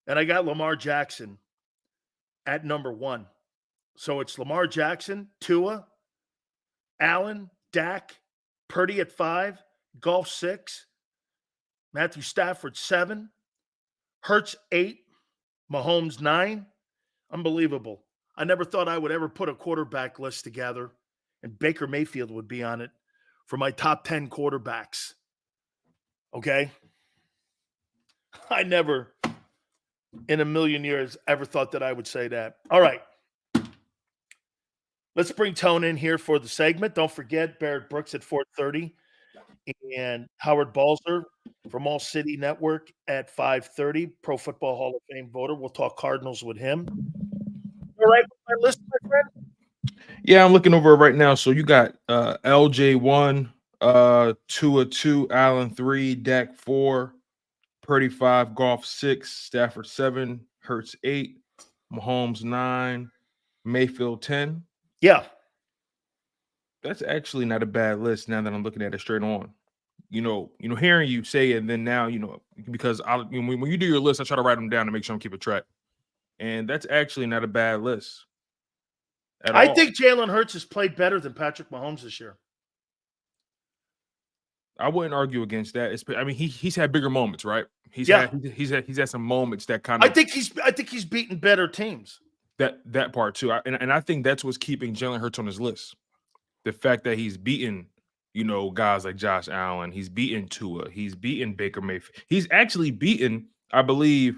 and I got Lamar Jackson at number 1. So it's Lamar Jackson, Tua, Allen, Dak, Purdy at 5, Goff 6, Matthew Stafford 7, Hurts 8, Mahomes 9. Unbelievable. I never thought I would ever put a quarterback list together, and Baker Mayfield would be on it for my top 10 quarterbacks. Okay? I never in a million years ever thought that I would say that. All right. Let's bring Tone in here for the segment. Don't forget Barrett Brooks at 4:30 and Howard Balzer from All City Network at 5:30, Pro Football Hall of Fame voter. We'll talk Cardinals with him. All right, my list, my friend. Yeah, I'm looking over it right now. So you got LJ1, Tua 2, Allen 3, Dak 4, Purdy 5, Goff 6, Stafford 7, Hurts 8, Mahomes 9, Mayfield 10. Yeah. That's actually not a bad list now that I'm looking at it straight on. Hearing you say it, and then now, because when you do your list, I try to write them down to make sure I'm keeping track. And that's actually not a bad list. I think Jalen Hurts has played better than Patrick Mahomes this year. I wouldn't argue against that. He's had bigger moments, right? He's had some moments that kind of. I think he's beaten better teams. That part too, and I think that's what's keeping Jalen Hurts on his list. The fact that he's beaten, guys like Josh Allen, he's beaten Tua, he's beaten Baker Mayfield. He's actually beaten, I believe,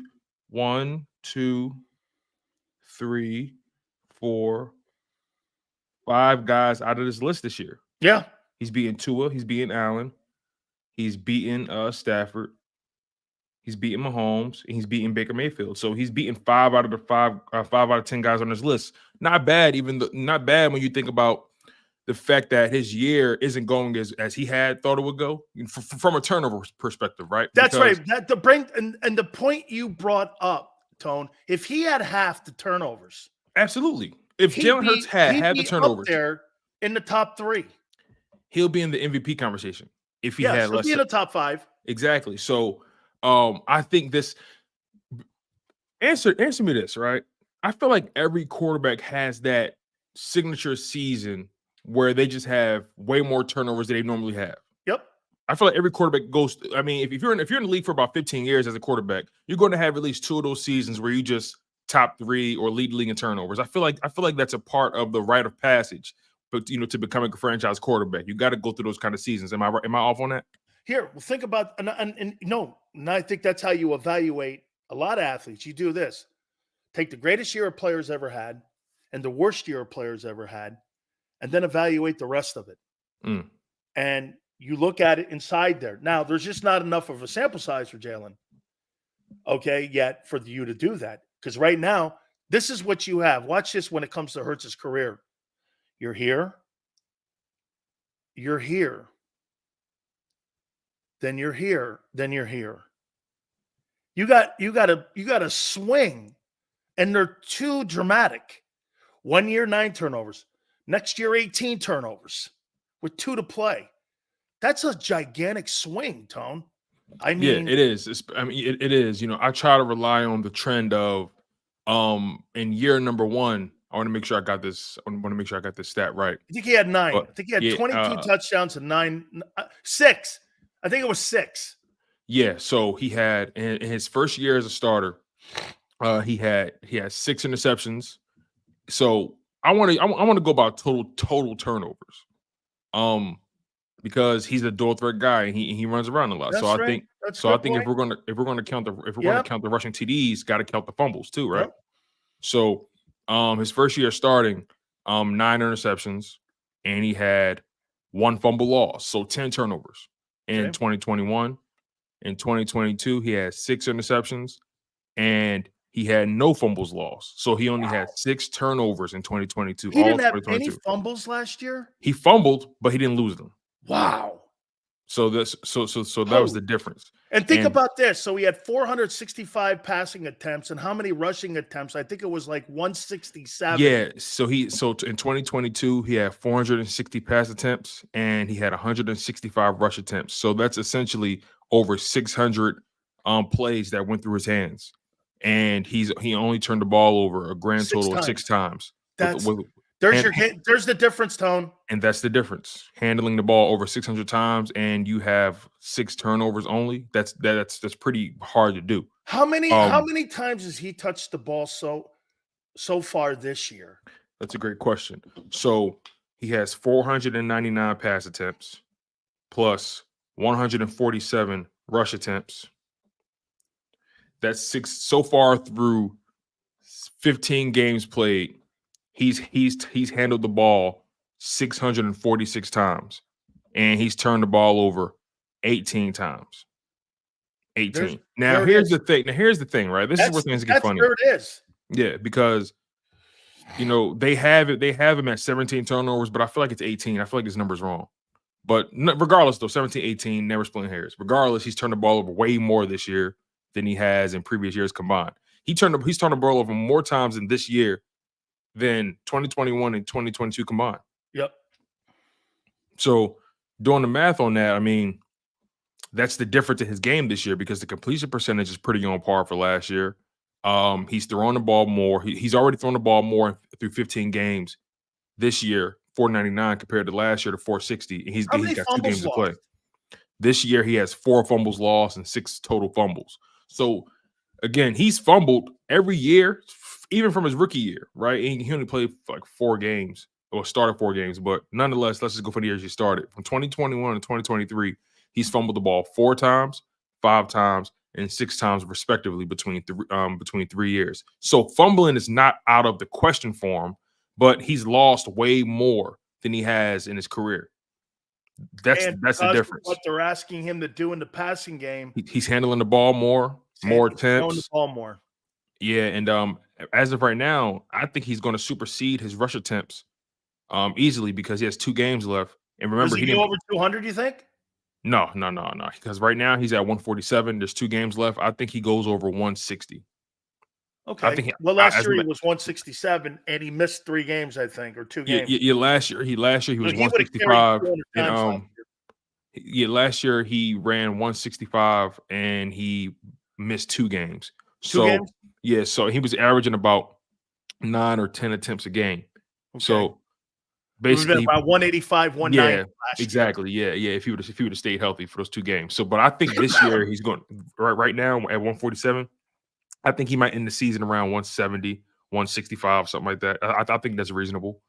1, 2, 3, 4, 5 guys out of this list this year. Yeah. He's beaten Tua, he's beaten Allen, he's beaten Stafford, he's beaten Mahomes, and he's beaten Baker Mayfield. So he's beaten 5 out of the 5 out of 10 guys on this list. Not bad, not bad when you think about the fact that his year isn't going as he had thought it would go from a turnover perspective, right? That's right. The point you brought up, Tone, if he had half the turnovers. Absolutely. If Jalen Hurts had half the turnovers, up there in the top 3. He'll be in the MVP conversation if he had less. He'll be in the top 5. Exactly. So I think this answer me this, right? I feel like every quarterback has that signature season where they just have way more turnovers than they normally have. Yep. I feel like every quarterback goes. If you're in the league for about 15 years as a quarterback, you're going to have at least 2 of those seasons where you just top 3 or lead the league in turnovers. I feel like that's a part of the rite of passage, but to becoming a franchise quarterback, you got to go through those kind of seasons. Am I off on that? Here, well, think about and I think that's how you evaluate a lot of athletes. You do this: take the greatest year a player's ever had and the worst year a player's ever had, and then evaluate the rest of it. And you look at it inside there. Now, there's just not enough of a sample size for Jalen, yet for you to do that. Because right now, this is what you have. Watch this when it comes to Hurts' career. You're here. You're here. Then you're here. Then you're here. You got a swing, and they're too dramatic. 1 year, 9 turnovers. Next year, 18 turnovers with 2 to play. That's a gigantic swing, Tone. Yeah, it is. It is. I try to rely on the trend of in year number 1. I want to make sure I got this. I want to make sure I got this stat right. I think he had 9. I think he had 22 touchdowns and 6. I think it was 6. Yeah. So he had in his first year as a starter, he had 6 interceptions. So I want to go about total turnovers, because he's a dual threat guy and he runs around a lot. That's so right. I think if we're going to count the rushing TDs, got to count the fumbles too, right? Yep. So his first year starting, 9 interceptions, and he had 1 fumble loss, so 10 turnovers in 2021. In 2022, he had 6 interceptions, and he had no fumbles lost. So he only had 6 turnovers in 2022. He didn't have any fumbles last year? He fumbled, but he didn't lose them. Wow. So that was the difference. And think about this. So he had 465 passing attempts, and how many rushing attempts? I think it was like 167. Yeah. So in 2022, he had 460 pass attempts, and he had 165 rush attempts. So that's essentially over 600 plays that went through his hands. and he only turned the ball over a grand total of 6 times. There's the difference, Tone. And that's the difference. Handling the ball over 600 times, and you have 6 turnovers only. That's pretty hard to do. How many times has he touched the ball so far this year? That's a great question. So he has 499 pass attempts plus 147 rush attempts. That's 6 so far through 15 games played. He's handled the ball 646 times, and he's turned the ball over 18 times. 18. Now here's the thing, right? This is where things get funny. There it is. Yeah, because they have him at 17 turnovers, but I feel like it's 18. I feel like this number's wrong. But regardless, though, 17, 18, never splitting hairs. Regardless, he's turned the ball over way more this year than he has in previous years combined. He's turned the ball over more times in this year than 2021 and 2022 combined. Yep. So doing the math on that, I mean, that's the difference in his game this year because the completion percentage is pretty on par for last year. He's throwing the ball more. He's already thrown the ball more through 15 games this year, 499 compared to last year to 460. And he's got 2 games to play. This year, he has 4 fumbles lost and 6 total fumbles. So again, he's fumbled every year, even from his rookie year, right? And he only played like 4 games or started 4 games, but nonetheless, let's just go for the years he started. From 2021 to 2023, he's fumbled the ball 4 times, 5 times, and 6 times respectively between 3 years. So fumbling is not out of the question for him, but he's lost way more than he has in his career. That's the difference. What they're asking him to do in the passing game, he's handling the ball more attempts, throwing the ball more. Yeah, and as of right now, I think he's going to supersede his rush attempts easily because he has 2 games left. And remember, he didn't over 200. You think? No. Because right now he's at 147. There's 2 games left. I think he goes over 160. Okay. Last year he was 167, and he missed 3 games, I think, or 2 games. Yeah. Last year he was 165. Last year he ran 165, and he missed 2 games. Yeah, so he was averaging about 9 or 10 attempts a game. Okay. So basically about 185, 190. Yeah, exactly. Yeah. If he would have stayed healthy for those 2 games. So, but I think this year he's going right now at 147. I think he might end the season around 170, 165, something like that. I think that's reasonable.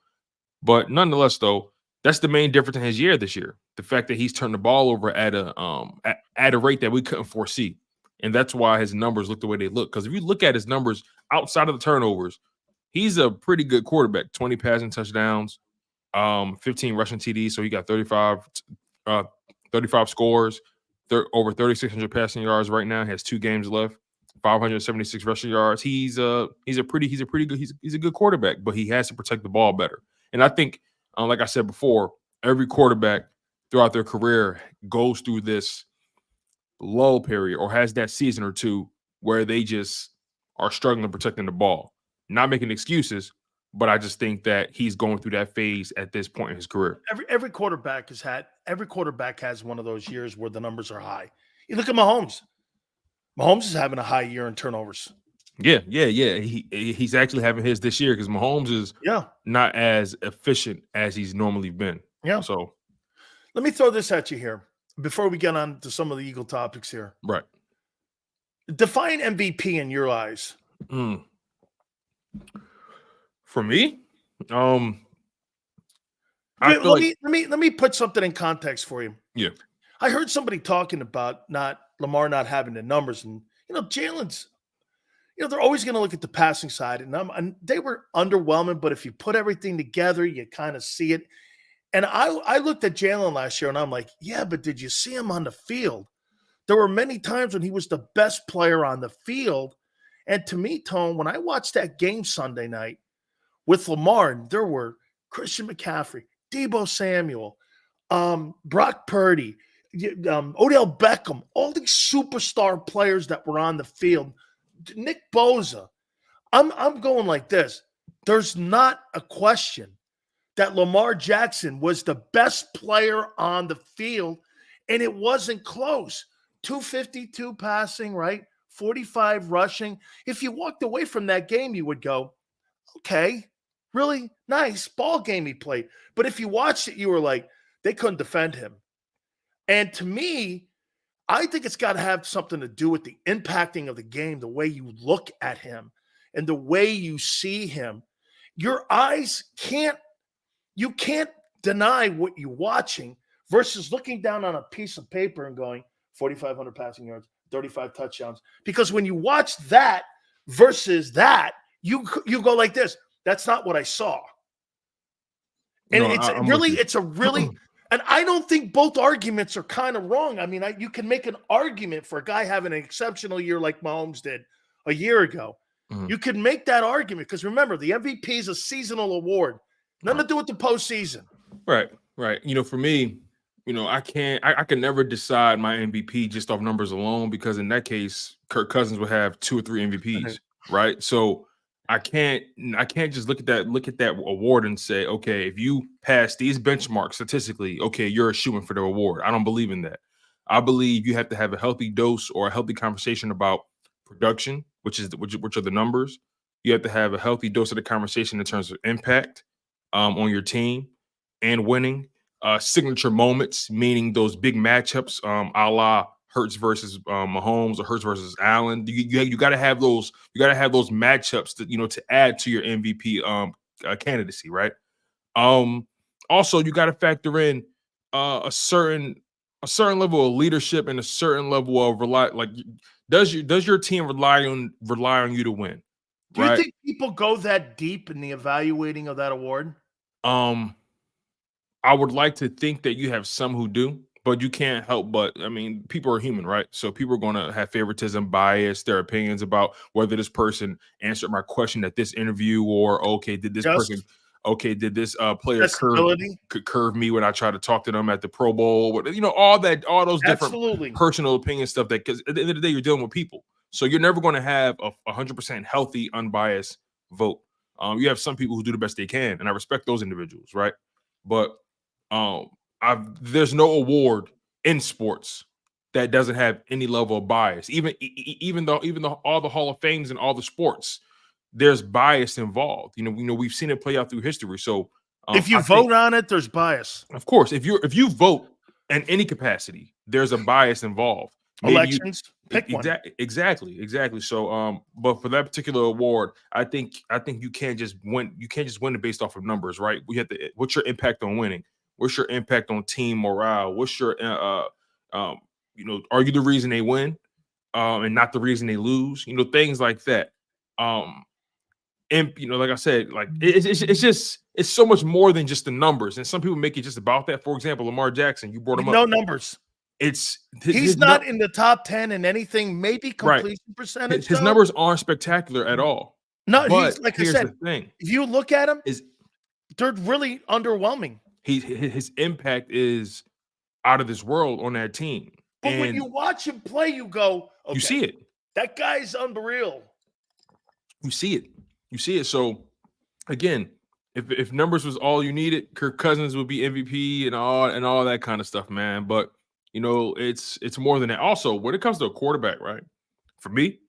But nonetheless, though, that's the main difference in his year this year. The fact that he's turned the ball over at a rate that we couldn't foresee. And that's why his numbers look the way they look. Because if you look at his numbers outside of the turnovers, he's a pretty good quarterback. 20 passing touchdowns, 15 rushing TDs. So he got 35 scores, over 3,600 passing yards right now. He has 2 games left, 576 rushing yards. He's a good quarterback, but he has to protect the ball better. And I think, like I said before, every quarterback throughout their career goes through this lull period or has that season or 2 where they just are struggling protecting the ball. Not making excuses, but I just think that he's going through that phase at this point in his career. Every quarterback has one of those years where the numbers are high. You look at Mahomes. Mahomes is having a high year in turnovers. Yeah. He's actually having his this year because Mahomes is not as efficient as he's normally been. Yeah. So let me throw this at you here before we get on to some of the Eagle topics here. Right. Define MVP in your eyes. For me, let me put something in context for you. Yeah. I heard somebody talking about Lamar not having the numbers, and Jalen's, they're always going to look at the passing side, and they were underwhelming. But if you put everything together, you kind of see it. And I looked at Jalen last year, and I'm like, yeah, but did you see him on the field? There were many times when he was the best player on the field. And to me, Tone, when I watched that game Sunday night with Lamar, there were Christian McCaffrey, Deebo Samuel, Brock Purdy, Odell Beckham, all these superstar players that were on the field. Nick Bosa. I'm going like this. There's not a question that Lamar Jackson was the best player on the field, and it wasn't close. 252 passing, right? 45 rushing. If you walked away from that game, you would go, okay, really nice ball game he played. But if you watched it, you were like, they couldn't defend him. And to me, I think it's got to have something to do with the impacting of the game, the way you look at him and the way you see him. Your eyes you can't deny what you're watching versus looking down on a piece of paper and going 4,500 passing yards, 35 touchdowns. Because when you watch that versus that, you go like this. That's not what I saw. And No, it's a really, and I don't think both arguments are kind of wrong. I mean, you can make an argument for a guy having an exceptional year like Mahomes did a year ago. You can make that argument because remember, the MVP is a seasonal award. Nothing to do with the postseason. Right. For me, I can never decide my MVP just off numbers alone because in that case, Kirk Cousins would have 2 or 3 MVPs, right? So I can't just look at that award and say, okay, if you pass these benchmarks statistically, okay, you're a shoo-in for the award. I don't believe in that. I believe you have to have a healthy dose or a healthy conversation about production, which are the numbers. You have to have a healthy dose of the conversation in terms of impact on your team and winning. Signature moments, meaning those big matchups, a la Hurts versus Mahomes or Hurts versus Allen. You got to have those. You got to have those matchups to add to your MVP candidacy, right? Also, you got to factor in a certain level of leadership and a certain level of does your team rely on you to win? Do you think people go that deep in the evaluating of that award? I would like to think that you have some who do, but you can't help but, I mean, people are human, right? So people are going to have favoritism, bias, their opinions about whether this person answered my question at this interview or, okay, did this player curve me when I try to talk to them at the Pro Bowl? All those different personal opinion stuff because at the end of the day, you're dealing with people. So you're never going to have a 100% healthy, unbiased vote. You have some people who do the best they can, and I respect those individuals, right? But there's no award in sports that doesn't have any level of bias. Even though all the Hall of Fames and all the sports, there's bias involved. We've seen it play out through history. So if you vote on it, there's bias. Of course, if you vote in any capacity, there's a bias involved. Elections, pick one. Exactly. So, but for that particular award, I think you can't just win. You can't just win it based off of numbers, right? We have to. What's your impact on winning? What's your impact on team morale? What's your, are you the reason they win, and not the reason they lose? Things like that. And like I said, like it's so much more than just the numbers. And some people make it just about that. For example, Lamar Jackson, you brought him up. No numbers. He's not in the top 10 in anything, maybe completion percentage. His numbers aren't spectacular at all. No, he's like I said, the thing. If you look at him, they're really underwhelming. His impact is out of this world on that team. But when you watch him play, you go, okay, you see it. That guy's unreal. You see it. So again, if numbers was all you needed, Kirk Cousins would be MVP and all that kind of stuff, man. But it's more than that. Also, when it comes to a quarterback, right? For me,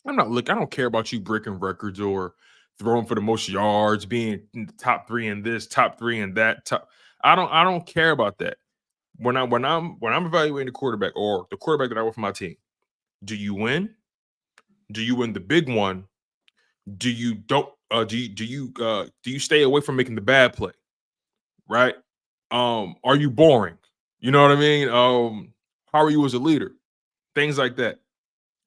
I don't care about you breaking records or throwing for the most yards, being in the top 3 in this, top 3 in that. I don't care about that. When I'm evaluating the quarterback or the quarterback that I want for my team, do you win? Do you win the big one? Do you stay away from making the bad play? Right? Are you boring? You know what I mean? How are you as a leader? Things like that.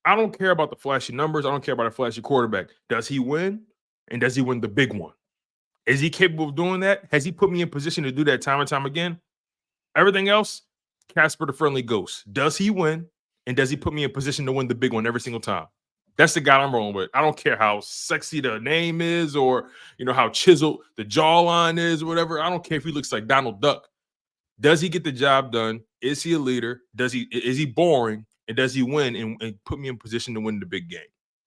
I don't care about the flashy numbers. I don't care about a flashy quarterback. Does he win? And does he win the big one? Is he capable of doing that? Has he put me in position to do that time and time again? Everything else, Casper the Friendly Ghost. Does he win? And does he put me in position to win the big one every single time? That's the guy I'm rolling with. I don't care how sexy the name is or, how chiseled the jawline is or whatever. I don't care if he looks like Donald Duck. Does he get the job done? Is he a leader? Is he boring? And does he win and put me in position to win the big game?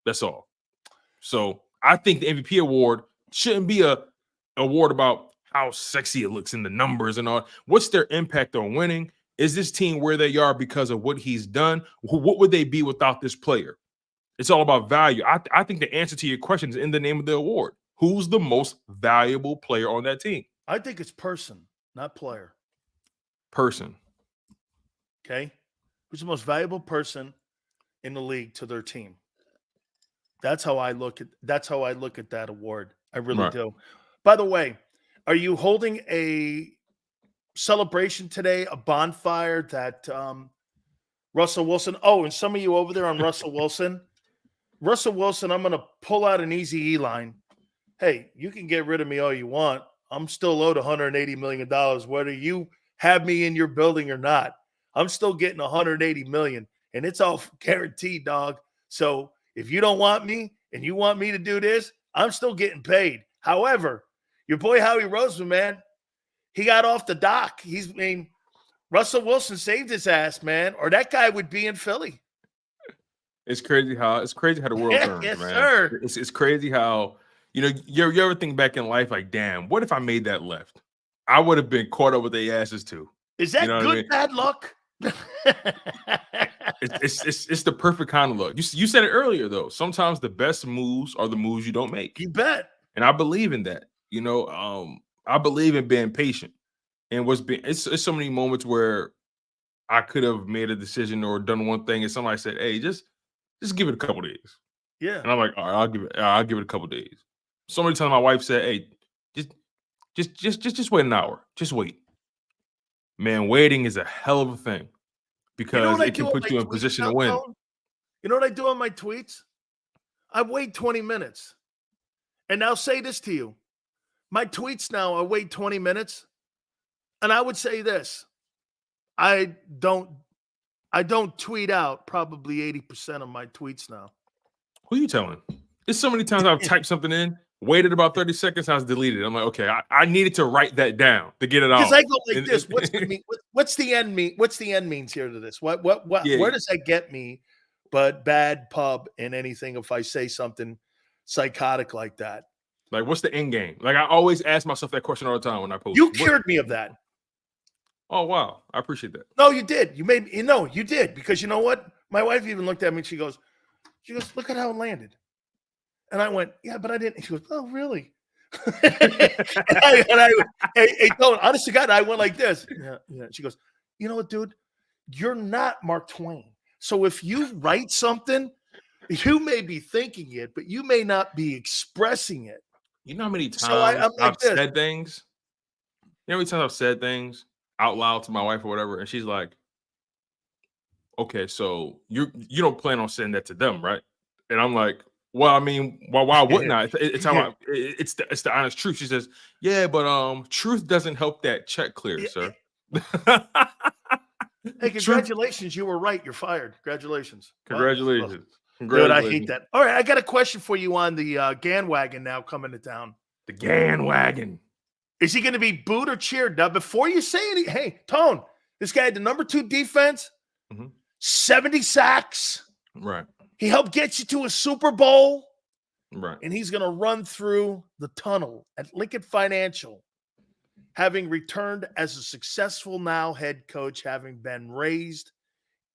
That's all. So I think the MVP award shouldn't be a award about how sexy it looks in the numbers and all. What's their impact on winning? Is this team where they are because of what he's done? What would they be without this player? It's all about value. I think the answer to your question is in the name of the award. Who's the most valuable player on that team? I think it's person, not player. Person. Okay. Who's the most valuable person in the league to their team? That's how I look at that award. I really do. By the way, are you holding a celebration today, a bonfire that Russell Wilson? Oh, and some of you over there on Russell Wilson. Russell Wilson, I'm going to pull out an easy E line. Hey, you can get rid of me all you want. I'm still owed $180 million, whether you have me in your building or not. I'm still getting $180 million, and it's all guaranteed, dog. So if you don't want me and you want me to do this, I'm still getting paid. However, your boy Howie Roseman, man, he got off the dock. Russell Wilson saved his ass, man, or that guy would be in Philly. It's crazy how the world turns, yes, man. Sir. It's crazy how, you ever think back in life like, damn, what if I made that left? I would have been caught up with their asses too. Is that good bad luck? It's the perfect kind of luck. You said it earlier though. Sometimes the best moves are the moves you don't make. You bet. And I believe in that. I believe in being patient. And it's so many moments where I could have made a decision or done one thing, and somebody said, "Hey, just give it a couple days." Yeah. And I'm like, "All right, I'll give it a couple days." So many times my wife said, "Hey, just wait an hour. Just wait." Man, waiting is a hell of a thing because it can put you in position to win. You know what I do on my tweets? I wait 20 minutes. And I'll say this to you. My tweets now, I wait 20 minutes. And I would say this. I don't tweet out probably 80% of my tweets now. Who are you telling? There's so many times I've typed something in, waited about 30 seconds, I was deleted. I'm like, okay, I needed to write that down to get it out. Because I go like this. What's the end mean? What's the end means here to this? Where does that get me? But bad pub and anything if I say something psychotic like that. Like, what's the end game? Like, I always ask myself that question all the time when I post. You cured me of that. Oh, wow. I appreciate that. No, you did. You did. Because you know what? My wife even looked at me and she goes, look at how it landed. And I went, yeah, but I didn't. She goes, oh, really? Honest to God, I went like this. Yeah. She goes, you know what, dude? You're not Mark Twain. So if you write something, you may be thinking it, but you may not be expressing it. You know how many times I've said things? You know how many times I've said things out loud to my wife or whatever, and she's like, okay, so you don't plan on saying that to them, right? And I'm like, well, I mean, why wouldn't I? It's the honest truth. She says, yeah, but truth doesn't help that check clear, sir. Hey, congratulations. You were right. You're fired. Congratulations. Congratulations. Dude, I hate that. All right, I got a question for you on the GAN wagon now coming to town. The GAN wagon. Is he going to be booed or cheered? Now, before you say anything, hey, Tone, this guy had the number 2 defense, 70 sacks. Right. He helped get you to a Super Bowl. Right. And he's going to run through the tunnel at Lincoln Financial, having returned as a successful now head coach, having been raised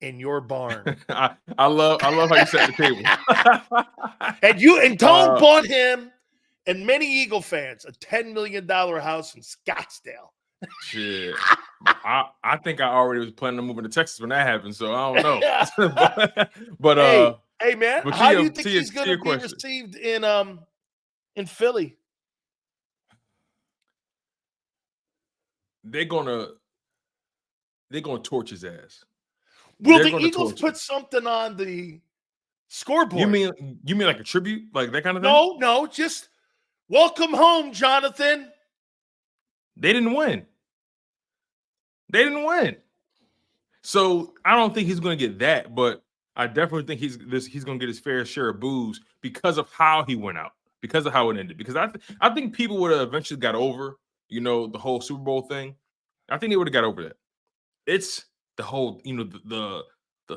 in your barn. I love how you set the table. and Tone bought him and many Eagle fans a $10 million house in Scottsdale. Shit. I think I already was planning to move into Texas when that happened, so I don't know. but hey man, how do you think he's going to be received in Philly? They're gonna torch his ass. Will the Eagles put something on the scoreboard? You mean like a tribute, like that kind of thing? No, just welcome home, Jonathan. They didn't win. So I don't think he's going to get that, but I definitely think he's going to get his fair share of boos because of how he went out, because of how it ended. Because I think people would have eventually got over, the whole Super Bowl thing. I think they would have got over that. It's the whole, the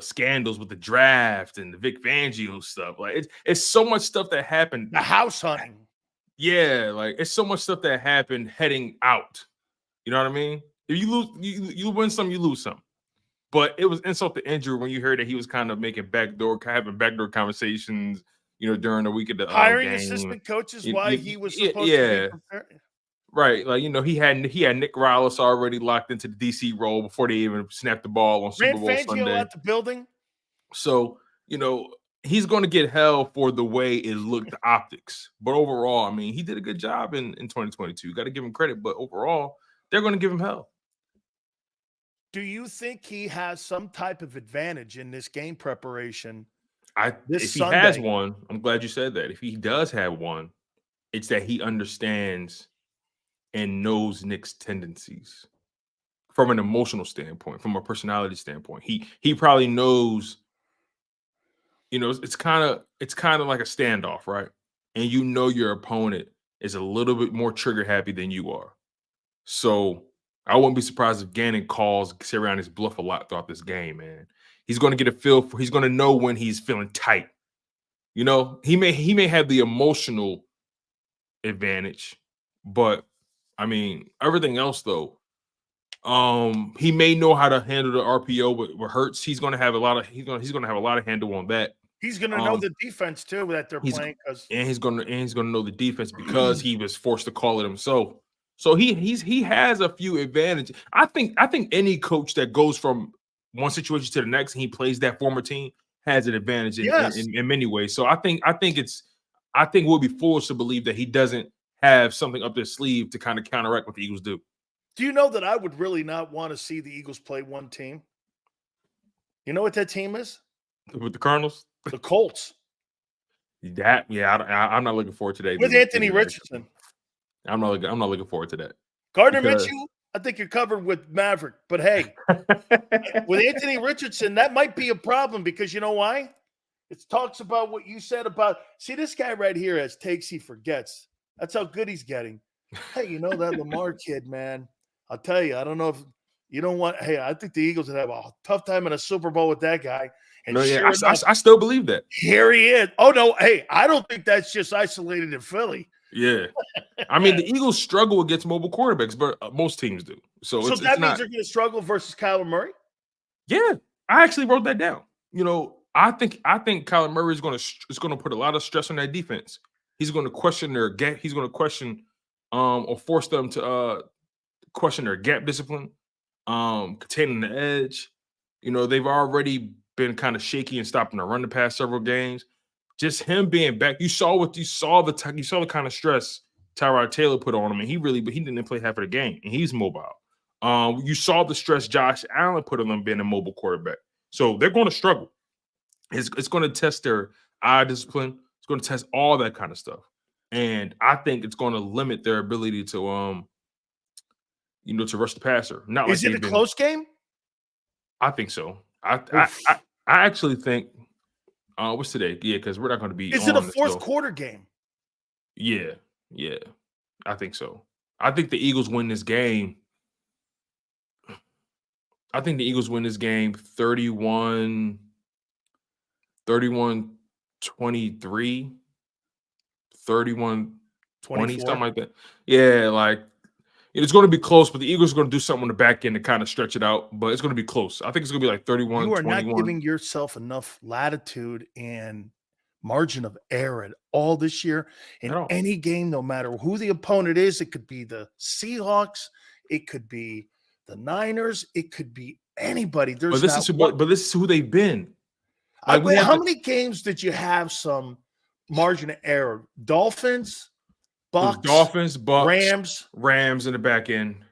scandals with the draft and the Vic Fangio stuff. Like it's so much stuff that happened. The house hunting. Yeah, like it's so much stuff that happened heading out. You know what I mean? If you lose, you win some, you lose some. But it was insult to injury when you heard that he was kind of having backdoor conversations, during the week of the Hiring game. assistant coaches while he was supposed to Yeah, be prepared. right. Like, he had Nick Riles already locked into the DC role before they even snapped the ball on Super Ran Bowl Fangio Sunday. out the building. So, he's going to get hell for the way it looked, the optics. But overall, I mean, he did a good job in 2022. You got to give him credit. But overall, they're going to give him hell. Do you think he has some type of advantage in this game preparation? If he has one, I'm glad you said that. If he does have one, it's that he understands and knows Nick's tendencies from an emotional standpoint, from a personality standpoint. He probably knows, it's kind of like a standoff, right? And your opponent is a little bit more trigger happy than you are. So I wouldn't be surprised if Ganon calls Sirianni's bluff a lot throughout this game, man. He's going to get a feel for, he's going to know when he's feeling tight. He may have the emotional advantage, but I mean, everything else though, he may know how to handle the RPO with Hurts. He's going to have a lot of handle on that. He's going to know the defense too that they're playing, he's going to know the defense because he was forced to call it himself. So he has a few advantages. I think any coach that goes from one situation to the next and he plays that former team has an advantage in many ways. So I think we'll be foolish to believe that he doesn't have something up their sleeve to kind of counteract what the Eagles do. Do you know that I would really not want to see the Eagles play one team? You know what that team is? With the Cardinals? The Colts. I'm not looking forward to that. With Anthony Richardson. I'm not looking forward to that. Gardner Minshew, I think you're covered with Maverick. But hey, with Anthony Richardson, that might be a problem because you know why? It talks about what you said about, see, this guy right here has takes he forgets. That's how good he's getting. Hey, that Lamar kid, man. I'll tell you, I don't know if you don't want, hey, I think the Eagles would have a tough time in a Super Bowl with that guy. And I still believe that. Here he is. Oh, no. Hey, I don't think that's just isolated in Philly. Yeah. I mean, the Eagles struggle against mobile quarterbacks, but most teams do. So that means they're going to struggle versus Kyler Murray? Yeah. I actually wrote that down. I think Kyler Murray is going to put a lot of stress on that defense. He's going to question their gap. He's going to question or force them to question their gap discipline, containing the edge. They've already been kind of shaky and stopping the run the past several games. Just him being back, you saw the kind of stress Tyrod Taylor put on him, and he didn't play half of the game, and he's mobile. You saw the stress Josh Allen put on them being a mobile quarterback. So they're going to struggle. It's going to test their eye discipline. It's going to test all that kind of stuff. And I think it's going to limit their ability to to rush the passer. Is it a close game? I think so. I actually think what's today? Yeah, because we're not going to be. Is it a fourth quarter game? Yeah, I think so. I think the Eagles win this game. I think the Eagles win this game 31-23, 31-20, something like that. Yeah, like it's going to be close, but the Eagles are going to do something on the back end to kind of stretch it out, but it's going to be close. I think it's going to be like 31-21. You are not giving yourself enough latitude and margin of error at all this year in any game, no matter who the opponent is. It could be the Seahawks. It could be the Niners. It could be anybody. But this is who they've been. How many games did you have some margin of error? Dolphins, Bucks, Rams in the back end.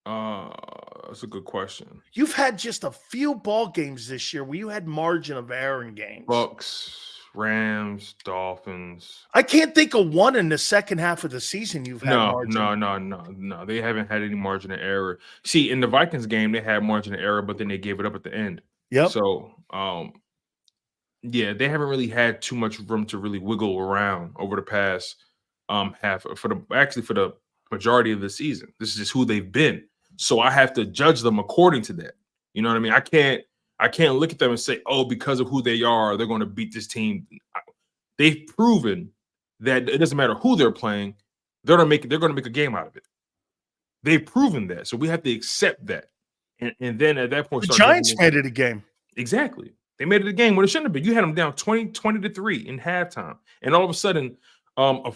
That's a good question. You've had just a few ball games this year where you had margin of error in games. Bucks, Rams, Dolphins. I can't think of one in the second half of the season you've had margin. No. They haven't had any margin of error. See, in the Vikings game, they had margin of error, but then they gave it up at the end. Yep. So, they haven't really had too much room to really wiggle around over the past half for the majority of the season. This is just who they've been. So I have to judge them according to that. You know what I mean? I can't look at them and say, oh, because of who they are, they're going to beat this team. They've proven that it doesn't matter who they're playing, they're going to make a game out of it. They've proven that. So we have to accept that. And then at that point, the Giants made it a game. Exactly. They made it a game when it shouldn't have been. You had them down 20-3 in halftime. And all of a sudden, a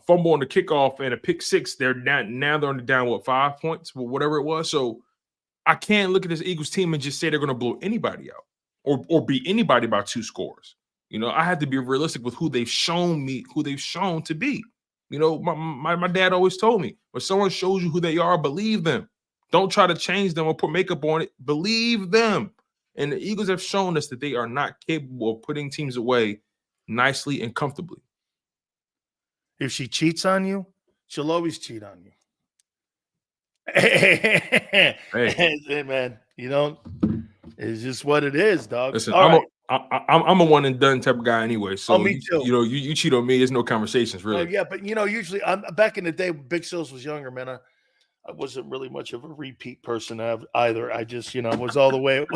fumble on the kickoff and a pick six, they're now they're only down, what, 5 points, whatever it was. So I can't look at this Eagles team and just say they're going to blow anybody out or beat anybody by 2 scores. You know, I have to be realistic with who they've shown me, who they've shown to be. You know, my dad always told me, when someone shows you who they are, believe them. Don't try to change them or put makeup on it. Believe them. And the Eagles have shown us that they are not capable of putting teams away nicely and comfortably. If she cheats on you, she'll always cheat on you. Hey, man, you know, it's just what it is, dog. Listen, I'm a one and done type of guy anyway. So me too. You know, you cheat on me, there's no conversations really. Yeah, but you know, usually I'm back in the day when Big Sills was younger, man. I wasn't really much of a repeat person either. I just, you know, was all the way.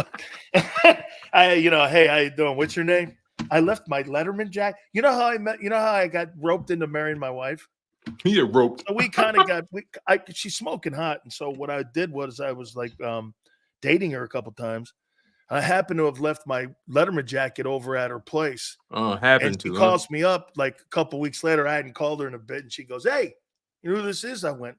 You know, hey, how you doing? What's your name? I left my Letterman jacket. You know how I got roped into marrying my wife? You get roped. So we kind of got, she's smoking hot. And so what I did was I was like dating her a couple times. I happened to have left my Letterman jacket over at her place. And she calls me up like a couple weeks later. I hadn't called her in a bit. And she goes, hey, you know who this is? I went,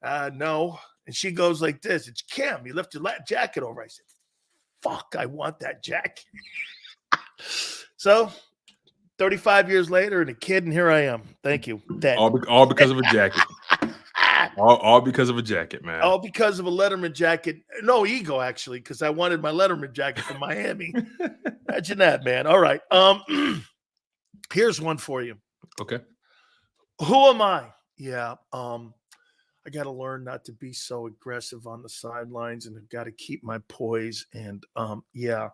no. And she goes like this. It's Cam. You left your jacket over. I said, fuck, I want that jacket. So 35 years later and a kid, and here I am. Thank you. Dead. All because of a jacket. all because of a jacket, man. All because of a Letterman jacket. No ego, actually, because I wanted my Letterman jacket from Miami. Imagine that, man. All right. Here's one for you. Okay. Who am I? Yeah. I got to learn not to be so aggressive on the sidelines, and I've got to keep my poise. And you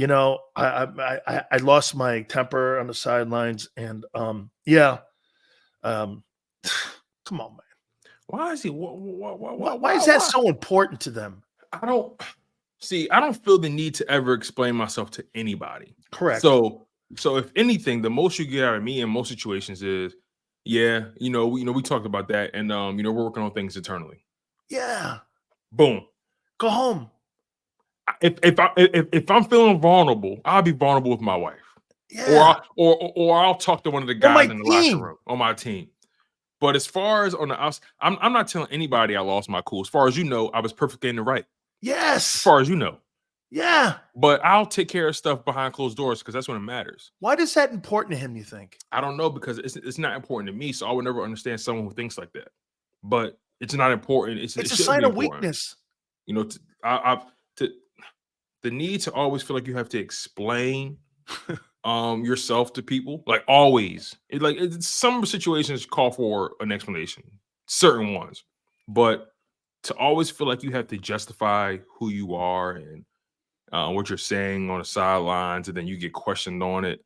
know, I lost my temper on the sidelines, and come on, man. Why is he? Why is that so important to them? I don't feel the need to ever explain myself to anybody. Correct. So if anything, the most you get out of me in most situations is, yeah, we talked about that, and we're working on things internally. Yeah. Boom. Go home. If I'm feeling vulnerable, I'll be vulnerable with my wife. Yeah. Or I'll talk to one of the guys in the locker room on my team. But as far as on the outside, I'm not telling anybody I lost my cool. As far as you know, I was perfectly in the right. Yes. As far as you know. Yeah. But I'll take care of stuff behind closed doors because that's when it matters. Why is that important to him, you think? I don't know, because it's not important to me. So I would never understand someone who thinks like that. But it's not important. It's a sign of weakness. You know, the need to always feel like you have to explain yourself to people, like always. Some situations call for an explanation, certain ones. But to always feel like you have to justify who you are and what you're saying on the sidelines, and then you get questioned on it.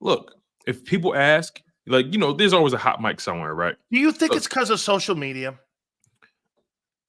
Look, if people ask, there's always a hot mic somewhere, right? Do you think it's because of social media?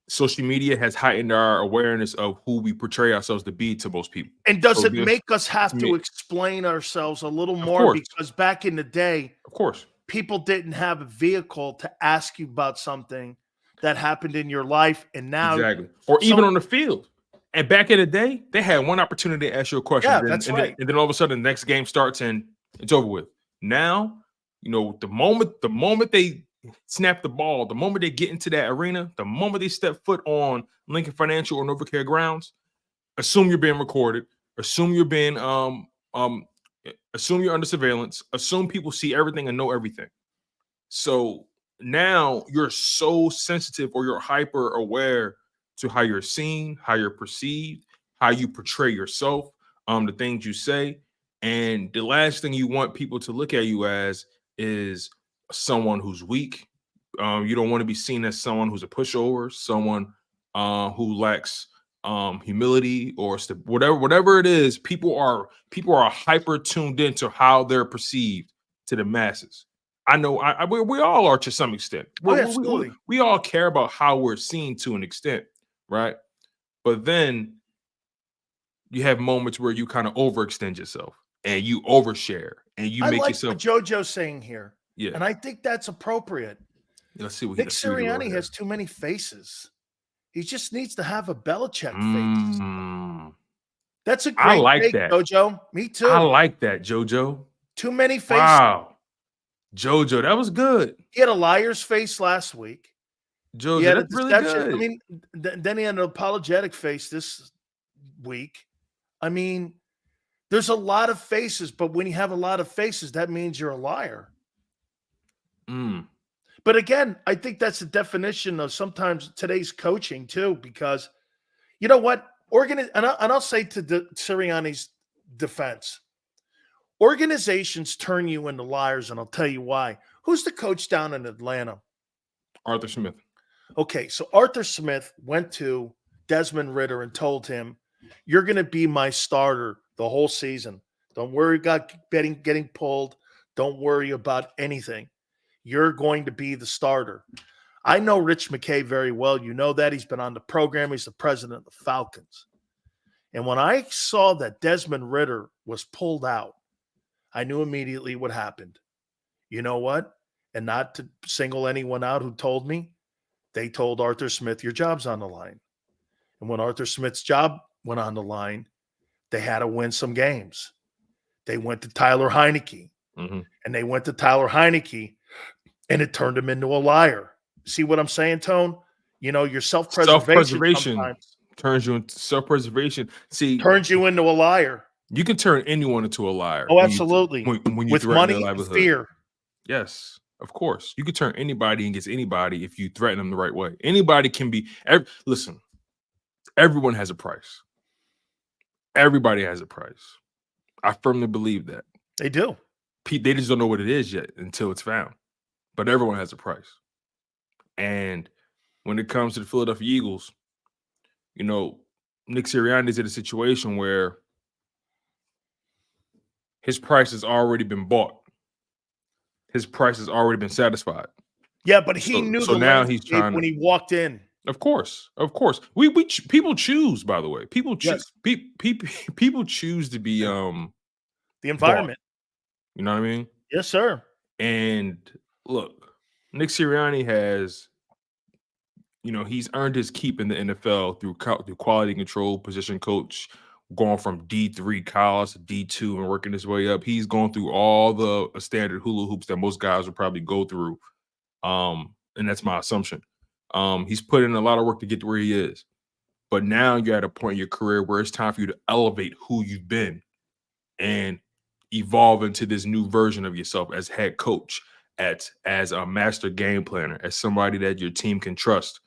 Social media has heightened our awareness of who we portray ourselves to be to most people. And does it make us have to explain ourselves a little more? Because back in the day, of course, people didn't have a vehicle to ask you about something that happened in your life. And now, exactly. Or even on the field. And back in the day, they had one opportunity to ask you a question. Yeah, that's right. And then all of a sudden, the next game starts and it's over with. Now, the moment they snap the ball, the moment they get into that arena, the moment they step foot on Lincoln Financial or NovaCare grounds, assume you're being recorded, assume you're being assume you're under surveillance, assume people see everything and know everything. So now you're so sensitive, or you're hyper aware to how you're seen, how you're perceived, how you portray yourself, the things you say. And the last thing you want people to look at you as is someone who's weak. You don't want to be seen as someone who's a pushover, someone who lacks humility or whatever it is. People are hyper tuned into how they're perceived to the masses. I know we all are to some extent. We all care about how we're seen to an extent, right? But then you have moments where you kind of overextend yourself and you overshare and you make yourself. What JoJo's saying here. Yeah. And I think that's appropriate. Let's see what Nick let's see what he wrote Sirianni here. has too many faces. He just needs to have a Belichick face. That's a I great like take, that. JoJo. Me too. I like that, JoJo. Too many faces. Wow. JoJo, that was good. He had a liar's face last week. JoJo, He had a that's really deception. good. I mean, then he had an apologetic face this week. I mean, there's a lot of faces, but when you have a lot of faces, that means you're a liar. But again, I think that's the definition of sometimes today's coaching too, because you know what? And I'll say to Sirianni's defense, organizations turn you into liars, and I'll tell you why. Who's the coach down in Atlanta? Arthur Smith. Okay, so Arthur Smith went to Desmond Ridder and told him, "You're going to be my starter the whole season. Don't worry about getting pulled. Don't worry about anything. You're going to be the starter." I know Rich McKay very well. You know that. He's been on the program. He's the president of the Falcons. And when I saw that Desmond Ridder was pulled out, I knew immediately what happened. You know what? And not to single anyone out who told me, they told Arthur Smith, your job's on the line. And when Arthur Smith's job went on the line, they had to win some games. They went to Tyler Heineke. And they went to Tyler Heineke, and it turned him into a liar. See what I'm saying, Tone? You know, your self-preservation turns you into self-preservation. See, turns you into a liar. You can turn anyone into a liar. Oh, absolutely. When you with threaten money their and livelihood. fear. Yes, of course. You can turn anybody against anybody if you threaten them the right way. Anybody can be. Listen, everyone has a price. Everybody has a price. I firmly believe that. They do. They just don't know what it is yet until it's found. But everyone has a price. And when it comes to the Philadelphia Eagles, you know, Nick Sirianni is in a situation where his price has already been bought. His price has already been satisfied. Yeah, but he knew so the now he's trying when he walked in. Of course. People choose, by the way. People choose. Yes. People choose to be the environment. Bought. You know what I mean? Yes, sir. And look, Nick Sirianni has, you know, he's earned his keep in the NFL through quality control, position coach, going from D3 college to D2 and working his way up. He's gone through all the standard hula hoops that most guys would probably go through. And that's my assumption. He's put in a lot of work to get to where he is. But now you're at a point in your career where it's time for you to elevate who you've been and evolve into this new version of yourself as head coach, as a master game planner, as somebody that your team can trust.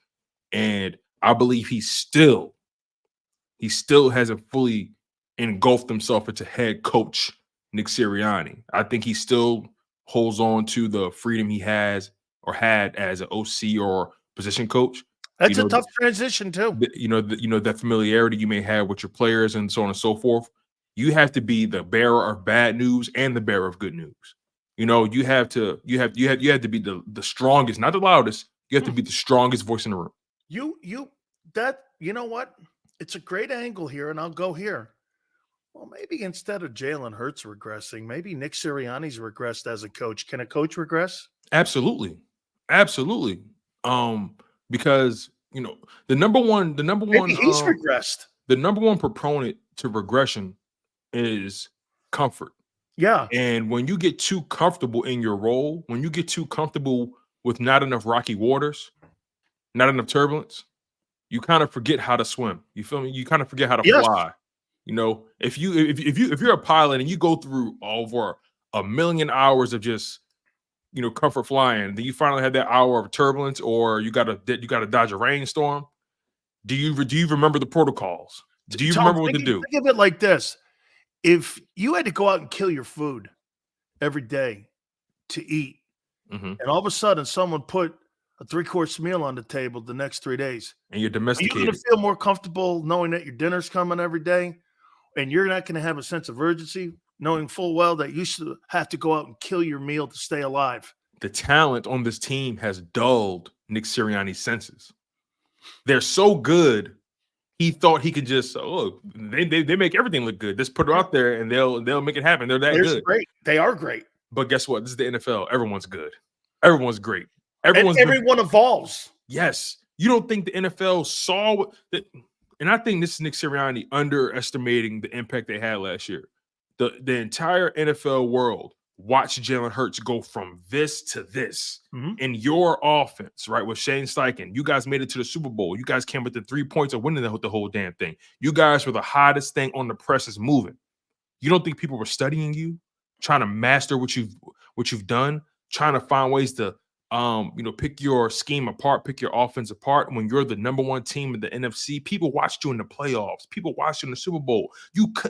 And I believe he still hasn't fully engulfed himself into head coach Nick Sirianni. I think he still holds on to the freedom he has or had as an OC or position coach. That's a tough transition too. That familiarity you may have with your players and so on and so forth. You have to be the bearer of bad news and the bearer of good news. You know, you have to be the strongest, not the loudest. You have to be the strongest voice in the room. You know what? It's a great angle here, and I'll go here. Well, maybe instead of Jalen Hurts regressing, maybe Nick Sirianni's regressed as a coach. Can a coach regress? Absolutely. Because you know the number one maybe he's regressed. The number one proponent to regression is comfort. Yeah. And when you get too comfortable in your role, when you get too comfortable with not enough rocky waters, not enough turbulence, you kind of forget how to swim. You feel me? You kind of forget how to fly. You know, if you're a pilot and you go through over 1 million hours of just, you know, comfort flying, then you finally have that hour of turbulence, or you gotta dodge a rainstorm. Do you remember the protocols? Do you remember what to do? Think of it like this: if you had to go out and kill your food every day to eat, and all of a sudden someone put a 3-course meal on the table the next 3 days, and you're domesticated, are you going to feel more comfortable knowing that your dinner's coming every day, and you're not going to have a sense of urgency, knowing full well that you should have to go out and kill your meal to stay alive? The talent on this team has dulled Nick Sirianni's senses. They're so good. He thought he could just, they make everything look good. Just put it out there and they'll make it happen. They're that good. Great. They are great. But guess what? This is the NFL. Everyone's good. Everyone's great. everyone evolves. Yes. You don't think the NFL saw that? And I think this is Nick Sirianni underestimating the impact they had last year. The entire NFL world watched Jalen Hurts go from this to this in your offense, right? With Shane Steichen. You guys made it to the Super Bowl. You guys came within 3 points of winning the whole damn thing. You guys were the hottest thing on the presses moving. You don't think people were studying you, trying to master what you've done, trying to find ways to pick your scheme apart, pick your offense apart when you're the number one team in the NFC? People watched you in the playoffs. People watched you in the Super Bowl.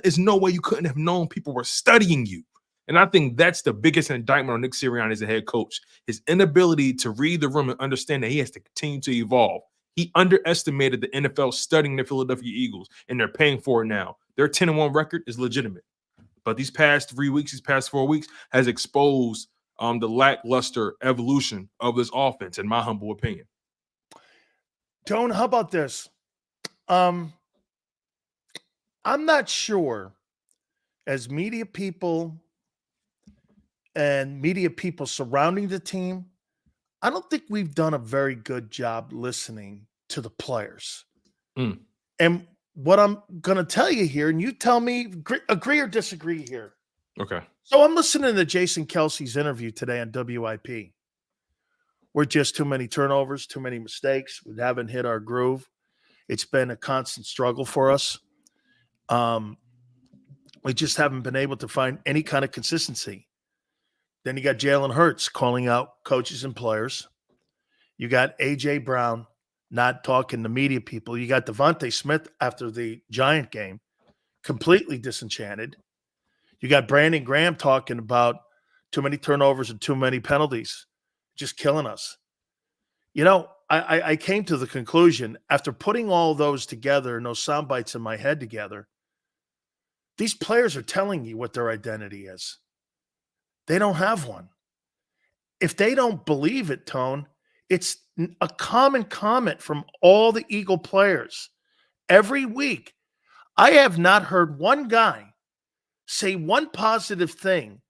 There's no way you couldn't have known people were studying you. And I think that's the biggest indictment on Nick Sirianni as a head coach, his inability to read the room and understand that he has to continue to evolve. He underestimated the NFL studying the Philadelphia Eagles, and they're paying for it now. Their 10-1 record is legitimate. But these past 3 weeks, these past 4 weeks has exposed the lackluster evolution of this offense, in my humble opinion. Tone, how about this? I'm not sure, as media people and media people surrounding the team, I don't think we've done a very good job listening to the players. And what I'm going to tell you here, and you tell me, agree or disagree here. Okay. So I'm listening to Jason Kelsey's interview today on WIP. We're just too many turnovers, too many mistakes. We haven't hit our groove. It's been a constant struggle for us. We just haven't been able to find any kind of consistency. Then you got Jalen Hurts calling out coaches and players. You got A.J. Brown not talking to media people. You got Devontae Smith after the Giant game, completely disenchanted. You got Brandon Graham talking about too many turnovers and too many penalties, just killing us. I came to the conclusion, after putting all those together and those sound bites in my head together, these players are telling you what their identity is. They don't have one. If they don't believe it, Tone, it's a common comment from all the Eagle players every week. I have not heard one guy say one positive thing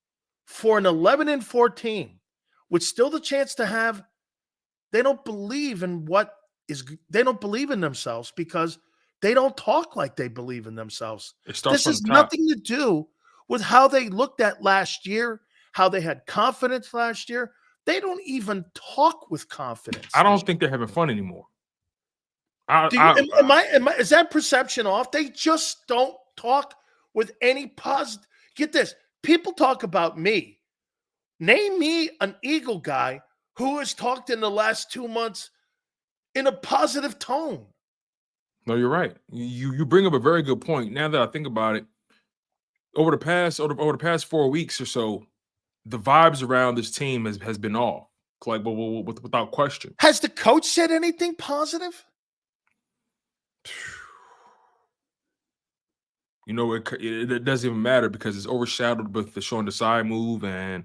for an 11-4 team with still the chance to have. They don't believe in they don't believe in themselves because they don't talk like they believe in themselves. This has nothing to do with how they looked at last year, how they had confidence last year. They don't even talk with confidence. I don't think they're having fun anymore. Is that perception off? They just don't talk with any positive. Get this. People talk about me. Name me an Eagle guy who has talked in the last 2 months in a positive tone. No, you're right. You bring up a very good point. Now that I think about it, over the past 4 weeks or so, the vibes around this team has been off, like without question. Has the coach said anything positive? It doesn't even matter because it's overshadowed with the Sean Desai move, and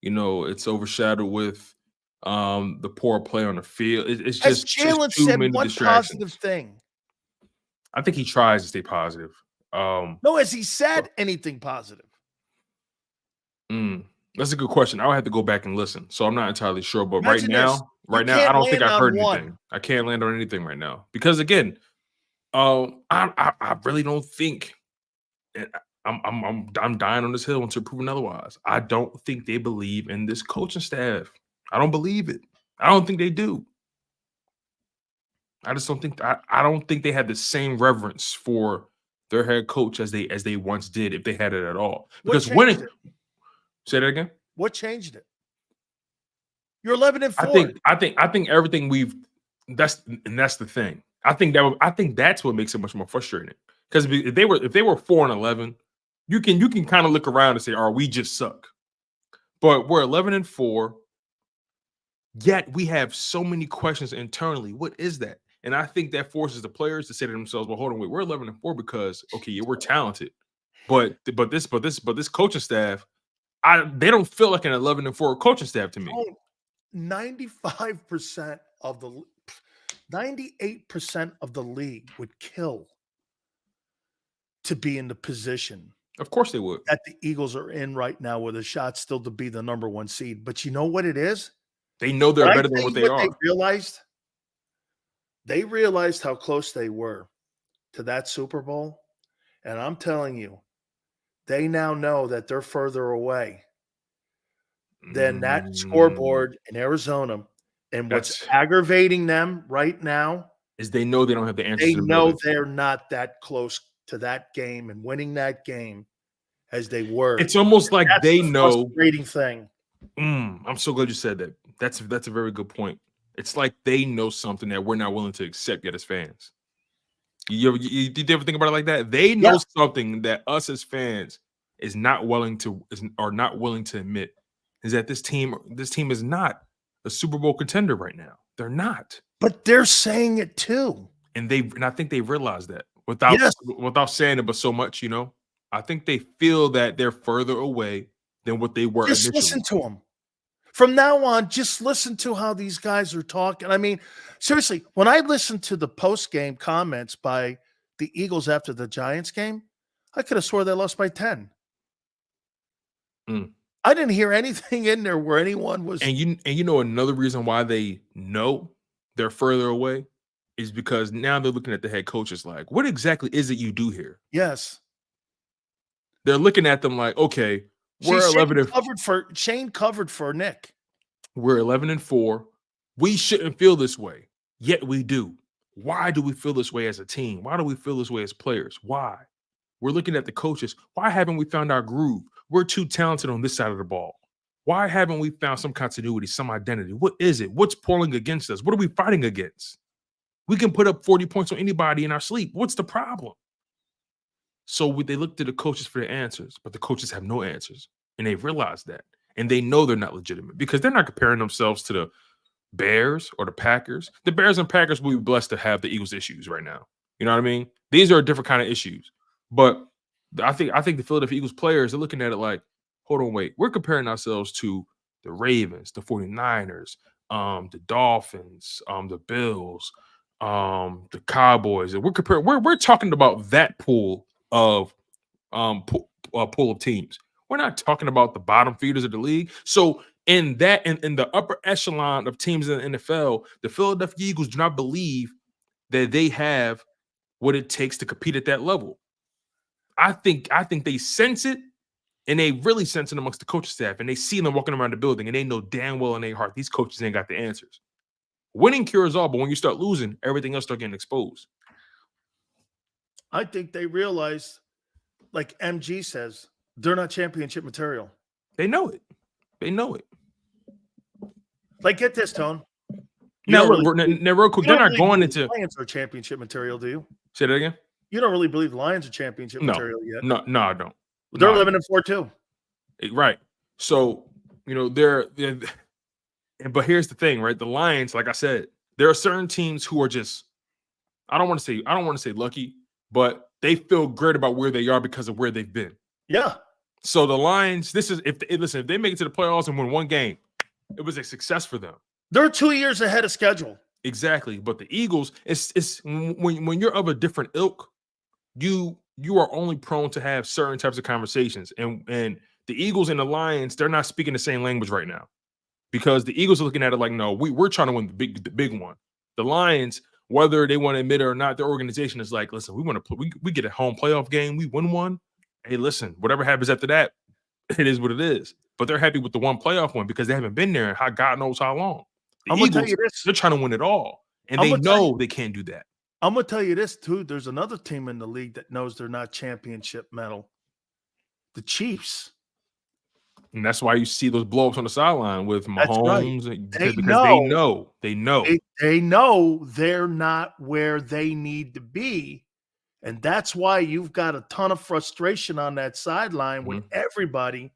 it's overshadowed with the poor play on the field. It's just Jalen too said many one distractions. positive thing. I think he tries to stay positive. No, has he said anything positive? That's a good question. I would have to go back and listen, so I'm not entirely sure. But Imagine right now, I don't think I've heard anything. I can't land on anything right now because, again, I really don't think. I'm dying on this hill until proven otherwise. I don't think they believe in this coaching staff. I don't believe it. I don't think they do. I just don't think. I don't think they have the same reverence for their head coach as they once did, if they had it at all. Because winning. Say that again. What changed it? You're 11-4. I think everything that's the thing. I think that's what makes it much more frustrating. Because if they were 4-11, you can kind of look around and say, "Oh, we just suck." But we're 11-4. Yet we have so many questions internally. What is that? And I think that forces the players to say to themselves, "Well, hold on, wait, we're 11-4 because we're talented, but this coaching staff, they don't feel like an 11-4 coaching staff to me." 98% of the league would kill to be in the position. Of course they would. That the Eagles are in right now with a shot still to be the number 1 seed. But you know what it is? They know they're better than what they are. They realized how close they were to that Super Bowl. And I'm telling you, they now know that they're further away than that scoreboard in Arizona. And what's aggravating them right now is they know they don't have the answers. They know they're not that close to that game and winning that game as they were. It's almost like they know. Frustrating thing. I'm so glad you said that. That's a very good point. It's like they know something that we're not willing to accept yet as fans. You ever think about it like that? They know something that us as fans is not willing to admit, is that this team is not a Super Bowl contender right now. They're not. But they're saying it too. And I think they realize that without saying it, but so much, you know. I think they feel that they're further away than what they were initially. Listen to them. From now on, just listen to how these guys are talking. I mean, seriously, when I listened to the post-game comments by the Eagles after the Giants game, I could have swore they lost by 10. I didn't hear anything in there where anyone was. And you know another reason why they know they're further away is because now they're looking at the head coaches like, what exactly is it you do here? Yes. They're looking at them like, okay, we're 11-4. Shane covered for Nick. We're 11-4. We shouldn't feel this way, yet we do. Why do we feel this way as a team? Why do we feel this way as players? Why? We're looking at the coaches. Why haven't we found our groove? We're too talented on this side of the ball. Why haven't we found some continuity, some identity? What is it? What's pulling against us? What are we fighting against? We can put up 40 points on anybody in our sleep. What's the problem? So they look to the coaches for the answers, but the coaches have no answers. And they realize that. And they know they're not legitimate because they're not comparing themselves to the Bears or the Packers. The Bears and Packers will be blessed to have the Eagles issues right now. You know what I mean? These are a different kind of issues. But I think the Philadelphia Eagles players are looking at it like, hold on, wait. We're comparing ourselves to the Ravens, the 49ers, the Dolphins, the Bills, the Cowboys. And we're talking about that pool of teams. We're not talking about the bottom feeders of the league. So in the upper echelon of teams in the NFL, the Philadelphia Eagles do not believe that they have what it takes to compete at that level. I think they sense it, and they really sense it amongst the coaching staff, and they see them walking around the building, and they know damn well in their heart these coaches ain't got the answers. Winning cures all, but when you start losing, everything else start getting exposed. I think they realize, like MG says, they're not championship material. They know it. They know it. Like, get this, Tone. Now, real quick, they're not going into Lions are championship material, do you? Say that again. You don't really believe the Lions are championship material yet? No, I don't. They're 11-4 too. Right. So, you know, they're but here's the thing, right? The Lions, like I said, there are certain teams who are just, I don't want to say lucky, but they feel great about where they are because of where they've been. Yeah. So the Lions, if they make it to the playoffs and win one game, it was a success for them. They're 2 years ahead of schedule. Exactly. But the Eagles, it's when you're of a different ilk, you are only prone to have certain types of conversations. And the Eagles and the Lions, they're not speaking the same language right now. Because the Eagles are looking at it like, no, we're trying to win the big one. The Lions, whether they want to admit it or not, their organization is like, listen, we get a home playoff game, we win one. Hey, listen, whatever happens after that, it is what it is. But they're happy with the one playoff one because they haven't been there in God knows how long. The I'm Eagles, gonna tell you this. They're trying to win it all. And they know they can't do that. I'm gonna tell you this too. There's another team in the league that knows they're not championship metal. The Chiefs. And that's why you see those blow-ups on the sideline with Mahomes. Right. Because they know. They know they're not where they need to be. And that's why you've got a ton of frustration on that sideline with everybody,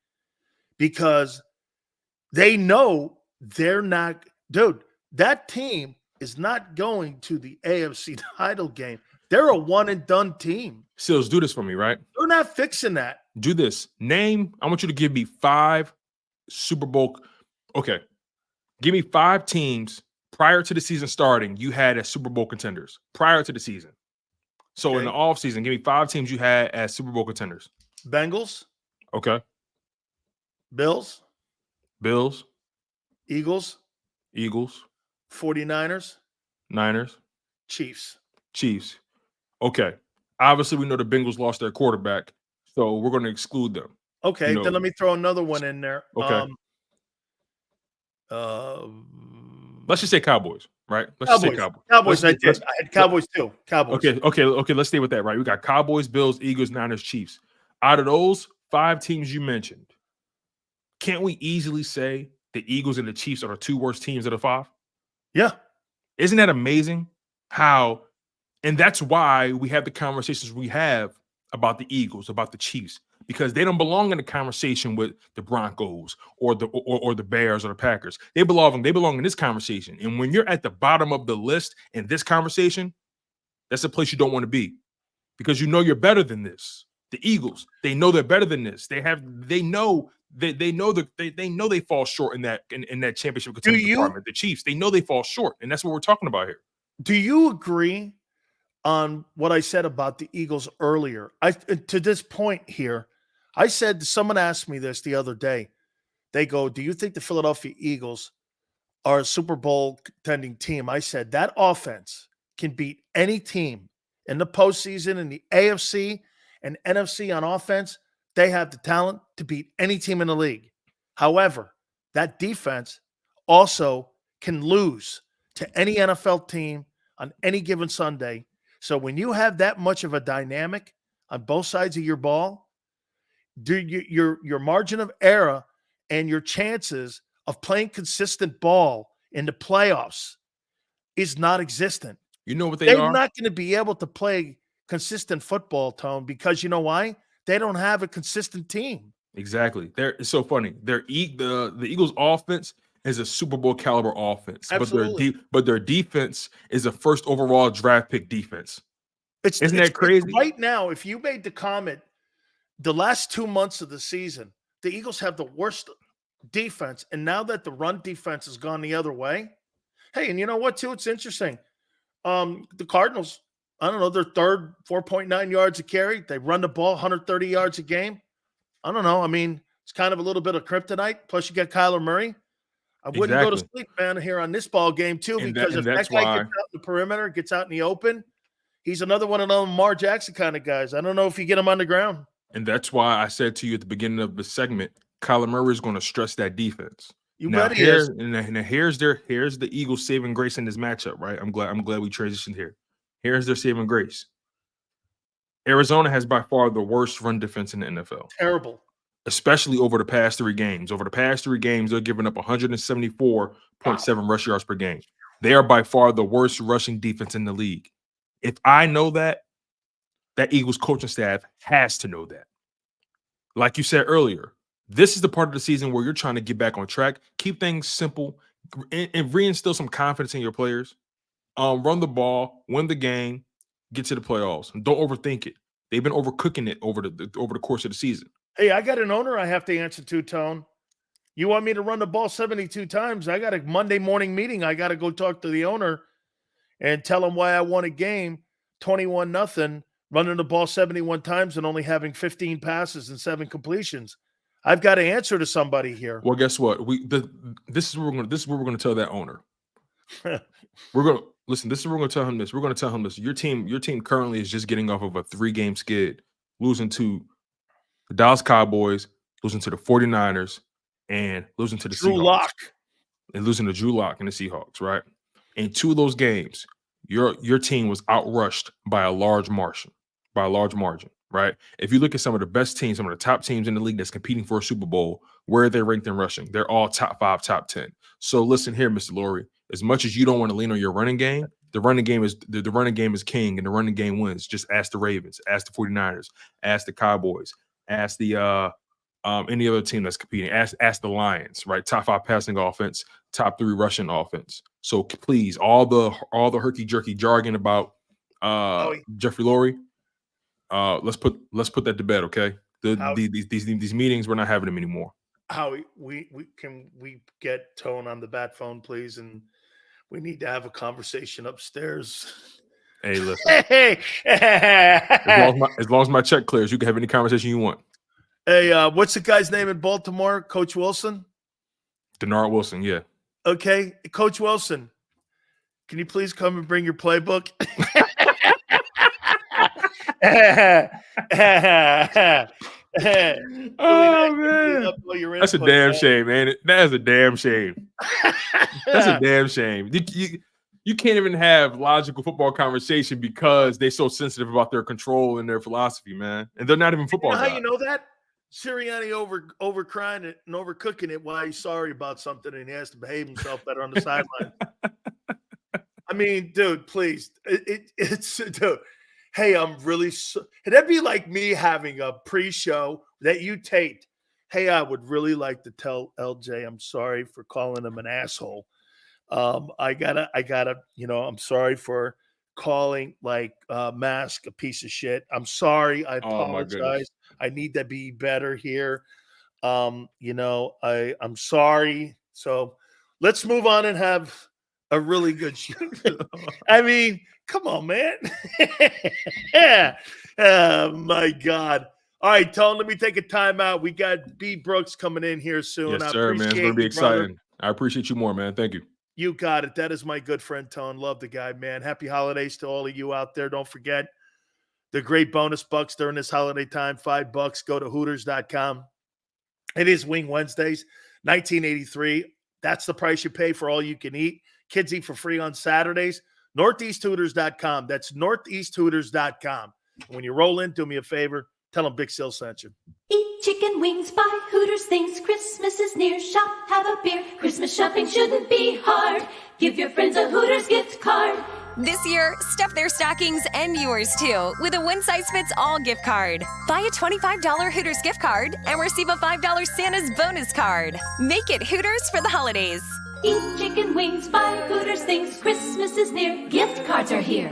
because they know they're not. Dude, that team is not going to the AFC title game. They're a one-and-done team. Sills, do this for me, right? They're not fixing that. Do this. I want you to give me 5 Super Bowl. Okay. Give me 5 teams prior to the season starting you had as Super Bowl contenders prior to the season. So in the offseason, give me 5 teams you had as Super Bowl contenders. Bengals. Okay. Bills. Eagles. Eagles, 49ers, Niners, Chiefs. Chiefs. Okay. Obviously, we know the Bengals lost their quarterback, so we're going to exclude them. Okay, then let me throw another one in there. Okay. Um, Let's just say Cowboys, right? Let's Cowboys. just say Cowboys. Cowboys, I did. I had Cowboys too. Cowboys. Okay. Let's stay with that, right? We got Cowboys, Bills, Eagles, Niners, Chiefs. Out of those 5 teams you mentioned, can't we easily say the Eagles and the Chiefs are the 2 worst teams of the 5? Yeah. Isn't that amazing? How, and that's why we have the conversations we have about the Eagles, about the Chiefs, because they don't belong in the conversation with the Broncos or the Bears or the Packers. They belong in this conversation. And when you're at the bottom of the list in this conversation, that's a place you don't want to be, because you know you're better than this. The Eagles, they know they're better than this. They know they fall short in that championship contender department. The Chiefs, they know they fall short, and that's what we're talking about here. Do you agree on what I said about the Eagles earlier? To this point here, I said, someone asked me this the other day. They go, do you think the Philadelphia Eagles are a Super Bowl contending team? I said, that offense can beat any team in the postseason, in the AFC and NFC on offense. They have the talent to beat any team in the league. However, that defense also can lose to any NFL team on any given Sunday. So when you have that much of a dynamic on both sides of your ball, your margin of error and your chances of playing consistent ball in the playoffs is not existent. You know what They're not going to be able to play consistent football, Tone, because you know why? They don't have a consistent team. Exactly. It's so funny. The Eagles' offense is a Super Bowl caliber offense, Absolutely. but their defense is a first overall draft pick defense. Isn't that crazy? Right now, if you made the comment, the last 2 months of the season, the Eagles have the worst defense, and now that the run defense has gone the other way, hey, and you know what, too? It's interesting. The Cardinals, I don't know, they're third, 4.9 yards a carry. They run the ball 130 yards a game. I don't know. I mean, it's kind of a little bit of kryptonite. Plus, you get Kyler Murray. I wouldn't go to sleep, man, here on this ball game, too, because if that guy gets out in the perimeter, gets out in the open, he's another one of those Lamar Jackson kind of guys. I don't know if you get him on the ground. And that's why I said to you at the beginning of the segment, Kyler Murray is going to stress that defense. Bet he is. And here's the Eagles' saving grace in this matchup, right? I'm glad we transitioned here. Here's their saving grace. Arizona has by far the worst run defense in the NFL. Terrible. Especially over the past 3 games. Over the past 3 games, they're giving up 174.7 rush yards per game. They are by far the worst rushing defense in the league. If I know that Eagles coaching staff has to know that. Like you said earlier, this is the part of the season where you're trying to get back on track, keep things simple, and reinstill some confidence in your players. Run the ball, win the game, get to the playoffs. And don't overthink it. They've been overcooking it over the course of the season. Hey, I got an owner I have to answer to, Tone. You want me to run the ball 72 times? I got a Monday morning meeting. I got to go talk to the owner and tell him why I won a game 21-0, running the ball 71 times and only having 15 passes and 7 completions. I've got to answer to somebody here. Well, guess what? This is what we're going to tell that owner. We're going to listen. This is what we're going to tell him. We're going to tell him this. Your team currently is just getting off of a 3-game skid, losing to the Dallas Cowboys, losing to the 49ers, and losing to the Seahawks. And losing to Drew Lock and the Seahawks, right? In 2 of those games, your team was outrushed by a large margin, right? If you look at some of the best teams, some of the top teams in the league that's competing for a Super Bowl, where are they ranked in rushing? They're all top 5, top 10. So listen here, Mr. Lurie, as much as you don't want to lean on your running game, the running game is king, and the running game wins. Just ask the Ravens, ask the 49ers, ask the Cowboys, ask the any other team that's competing. Ask the Lions, right? Top 5 passing offense, top 3 rushing offense. So please, all the herky jerky jargon about Jeffrey Lurie, let's put that to bed, okay? These meetings, we're not having them anymore. Howie, we get Tone on the bat phone, please, and we need to have a conversation upstairs. Hey, listen. Hey. as long as my check clears, you can have any conversation you want. Hey, what's the guy's name in Baltimore? Coach Wilson? Denard Wilson, yeah. Okay, Coach Wilson, can you please come and bring your playbook? Oh man, that's a damn shame, man. That is a damn shame. That's a damn shame. You can't even have logical football conversation because they're so sensitive about their control and their philosophy, man. And they're not even football guys. How you know that? Sirianni over crying it and overcooking it while he's sorry about something and he has to behave himself better on the sideline. I mean, dude, please. It's dude. Hey, I'm really that'd be like me having a pre-show that you taped. Hey, I would really like to tell LJ I'm sorry for calling him an asshole. I gotta, I'm sorry for calling Mask a piece of shit. I'm sorry. I apologize. I need to be better here. I'm sorry. So let's move on and have a really good show. I mean, come on, man. Oh my God. All right, Tone, let me take a timeout. We got B Brooks coming in here soon. Yes, sir, man. It's going to be exciting. I appreciate you more, man. Thank you. You got it. That is my good friend, Tone. Love the guy, man. Happy holidays to all of you out there. Don't forget the great bonus bucks during this holiday time. $5. Go to Hooters.com. It is Wing Wednesdays, $19.83. That's the price you pay for all you can eat. Kids eat for free on Saturdays. NortheastHooters.com. That's NortheastHooters.com. When you roll in, do me a favor. Tell them Big Sil sent you. Eat chicken wings, buy Hooters things. Christmas is near. Shop, have a beer. Christmas shopping shouldn't be hard. Give your friends a Hooters gift card. This year, stuff their stockings and yours too with a one-size-fits-all gift card. Buy a $25 Hooters gift card and receive a $5 Santa's bonus card. Make it Hooters for the holidays. Eat chicken wings, buy Hooters things. Christmas is near. Gift cards are here.